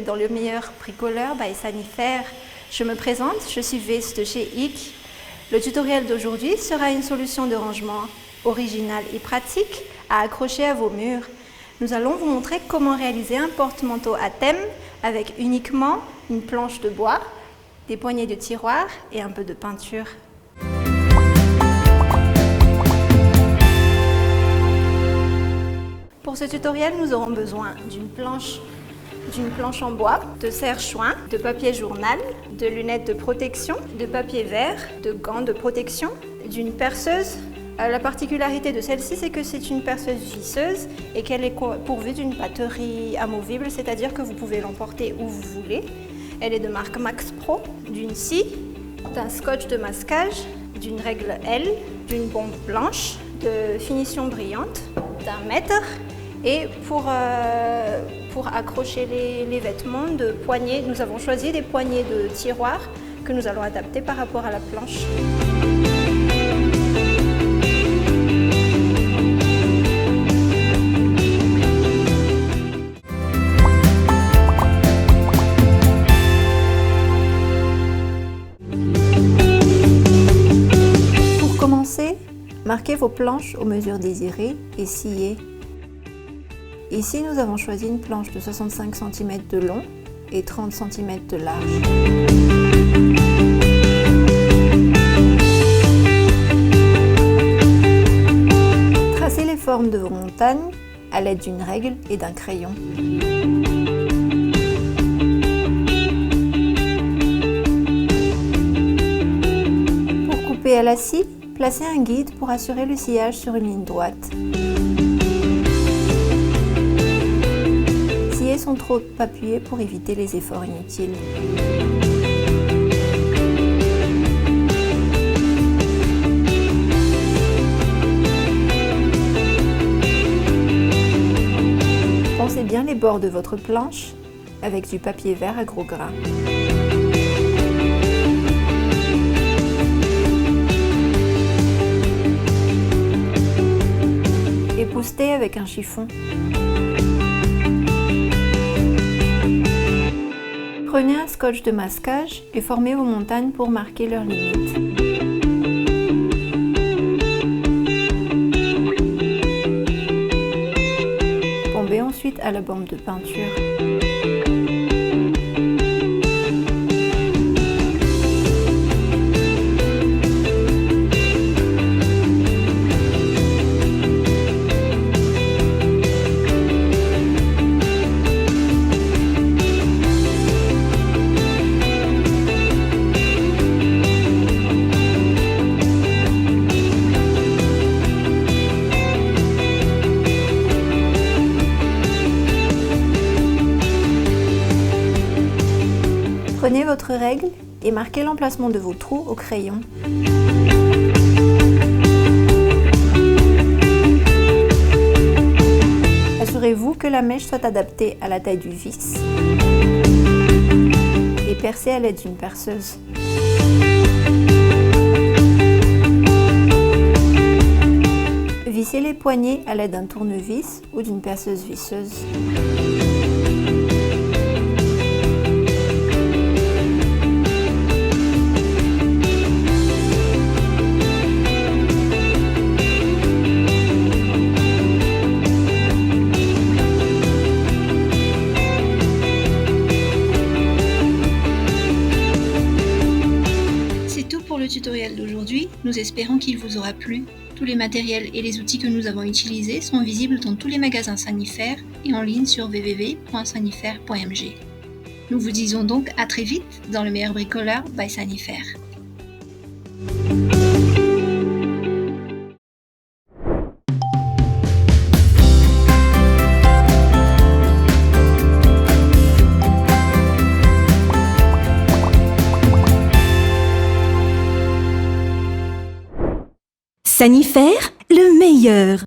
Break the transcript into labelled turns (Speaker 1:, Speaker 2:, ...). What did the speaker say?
Speaker 1: êtes dans le meilleur bricoleur by Sanifaire. Je me présente, je suis Veste de chez IK. Le tutoriel d'aujourd'hui sera une solution de rangement originale et pratique à accrocher à vos murs. Nous allons vous montrer comment réaliser un porte-manteau à thème avec uniquement une planche de bois, des poignées de tiroir et un peu de peinture. Pour ce tutoriel, nous aurons besoin d'une planche en bois, de serre-joint, de papier journal, de lunettes de protection, de papier vert, de gants de protection, d'une perceuse. La particularité de celle-ci, c'est que c'est une perceuse visseuse et qu'elle est pourvue d'une batterie amovible, c'est-à-dire que vous pouvez l'emporter où vous voulez. Elle est de marque Max Pro, d'une scie, d'un scotch de masquage, d'une règle L, d'une bombe blanche, de finition brillante, d'un mètre. Et pour accrocher les vêtements, de poignées, nous avons choisi des poignées de tiroir que nous allons adapter par rapport à la planche. Pour commencer, marquez vos planches aux mesures désirées et sciez. Ici, nous avons choisi une planche de 65 cm de long et 30 cm de large. Tracez les formes de vos montagnes à l'aide d'une règle et d'un crayon. Pour couper à la scie, placez un guide pour assurer le sciage sur une ligne droite. Sont trop appuyés pour éviter les efforts inutiles. Poncez bien les bords de votre planche avec du papier vert à gros grains. Époustez avec un chiffon. Prenez un scotch de masquage et formez vos montagnes pour marquer leurs limites. Bombez ensuite à la bombe de peinture. Prenez votre règle et marquez l'emplacement de vos trous au crayon. Assurez-vous que la mèche soit adaptée à la taille du vis et percez à l'aide d'une perceuse. Vissez les poignées à l'aide d'un tournevis ou d'une perceuse visseuse.
Speaker 2: Pour le tutoriel d'aujourd'hui, nous espérons qu'il vous aura plu. Tous les matériels et les outils que nous avons utilisés sont visibles dans tous les magasins Sanifaire et en ligne sur www.sanifaire.mg. Nous vous disons donc à très vite dans le meilleur bricoleur by Sanifaire.
Speaker 3: Sanifaire, le meilleur.